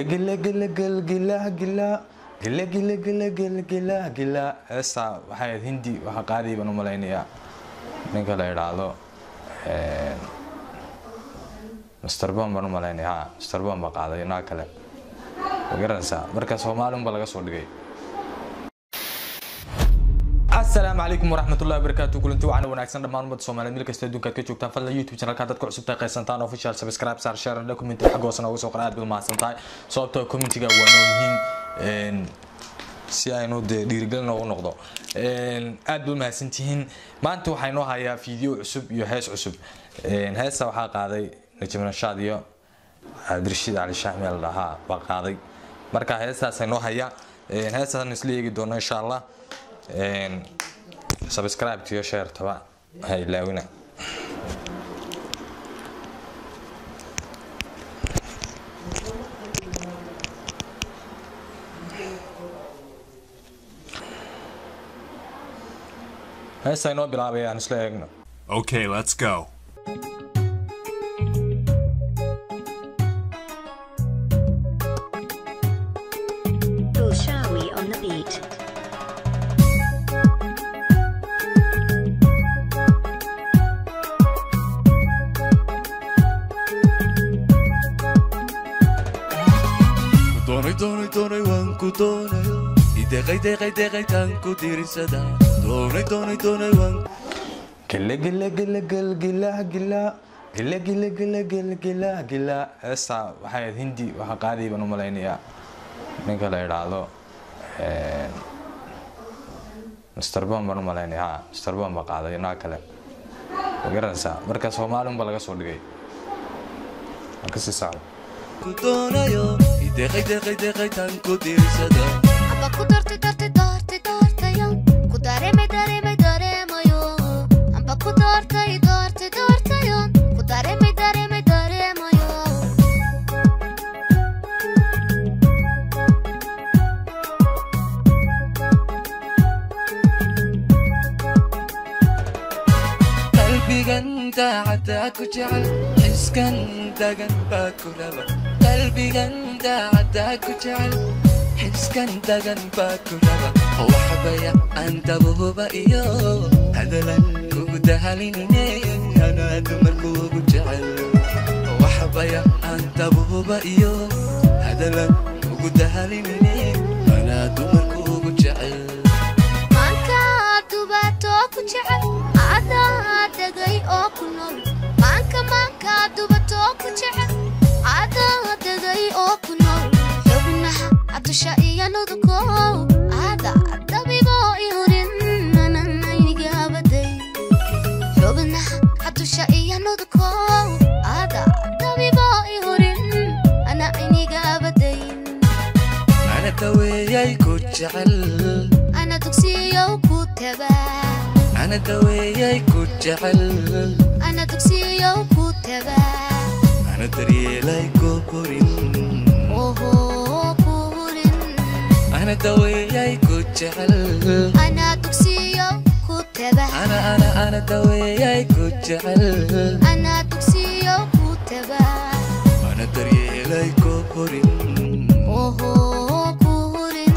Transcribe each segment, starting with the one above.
gila gila gila gila gila gila gila gila gila gila gila heesta waxay hindi waxa qaadi baan u maleynaya ninka la yiraahdo Mr. Bam baan u maleynaya Mr. Bam ba qaaday inaa kale وقرنسا مركز Soomaali baa laga soo dhigay السلام عليكم ورحمة الله وبركاته كلنتو عنا ونعكسنا دمان مد Soomaali meel kasta adduunka ka joogtaan fadlan YouTube channel ka dadku cusub tahay qaysantaan official subscribe saar share and comment xaq hoosna ugu soo qoraad bil maasantahay sababtoo commentiga waa muhiim si aynu dhiirigelin ugu noqdo aad buu mahadsantihiin maanta waxaynu hayaa video cusub iyo hees cusub heesa waxa qaaday Najmo nashaad iyo Abdirashiid Ali Shaamil laha ba qaaday marka heesaas aynu hayaa heesaas isla eegi doona insha Allah subscribe to share taba hay laawina heesa aynu bilaabayaan isla eegno Okay, let's go. On the beat. Donai wanku donayo idaqay tanku dirisada donai wan gila gila gila gila gila gila gila gila gila gila gila heesta waxay hindi waxa qaadi baan u maleynaya ninka la yiraahdo Mr. Bam baan u maleynaya Mr. Bam ba qaaday inaa kale وقرنسا مركز Soomaali baa laga soo dhigay marka si sax donayo idaqay tanku dirisada aba ku dartay yo ku daremo yo aba ku dartay yo ku daremo yo qalbigan daacada ku jecel xiskan dagan baa ku raba qalbigan daacada ku jecel xiskan dagan baa ku raba waxbaya anta buuba iyo hadalan kugu dahalinine ana dumarku ugu jecel waxbaya anta buuba iyo hadalan kugu dahalinine ana dumarku ugu jecel manka dubato ku jecel ada dagay oo ku nool manka dubato ku jecel ada dagay oo ku nool xubnaha adusha iyo nudko ada dabibo ihurin ananiga baday xubnaha adusha iyo nudko ada dabibo ihurin ananiga baday ana tawayay ku jecel ana dugsiyo ku tabaa أنا دوياي كجعل أنا تكسيو كتبا أنا دريلاي كورين أوه كورين أنا دوياي كجعل أنا تكسيو كتبا أنا دوياي كجعل أنا تكسيو كتبا أنا دريلاي كورين أوه كورين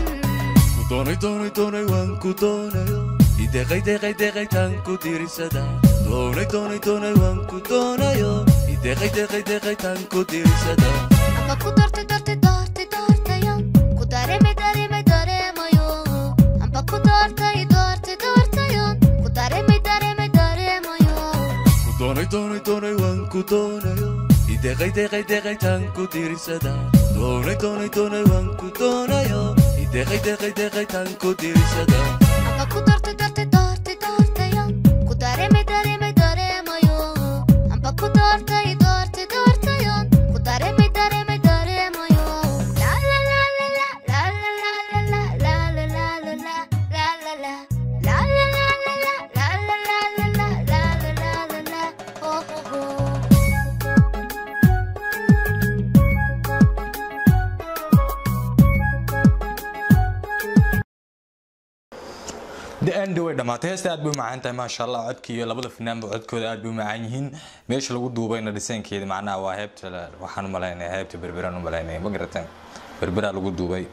دوني وانكو دونايو idaqay tanku dirisada donai wanku donayo idaqay tanku dirisada aba ku dartay yo ku daremo yo aba ku dartay yo ku daremo yo donai wanku donayo idaqay tanku dirisada donai wanku donayo idaqay tanku dirisada aba ku dartay yo ku daremo yo aba ku dartay yo ku daremo yo la la la la la la la la la la la la la la la la oh oh oh the end way dhamaatay heesta aad buu macaan tahay ma sha Allah codkii iyo labada fanaan buu codkooda aad buu macaan yihiin meesha lagu duubayna dhisankeeda macnaha waa heebta waxaan u maleynayaa heebta berberan u maleynayaa ma garataan berbera lagu duubay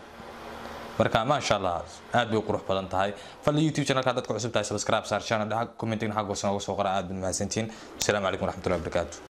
marka ma sha Allah aad buu qurux badan tahay fal YouTube channel ka dadka cusub tahay subscribe saar channel comment in xaq goosna ugu soo qora aad buu mahadsantiin assalamu alaykum warahmatullahi wabarakatuh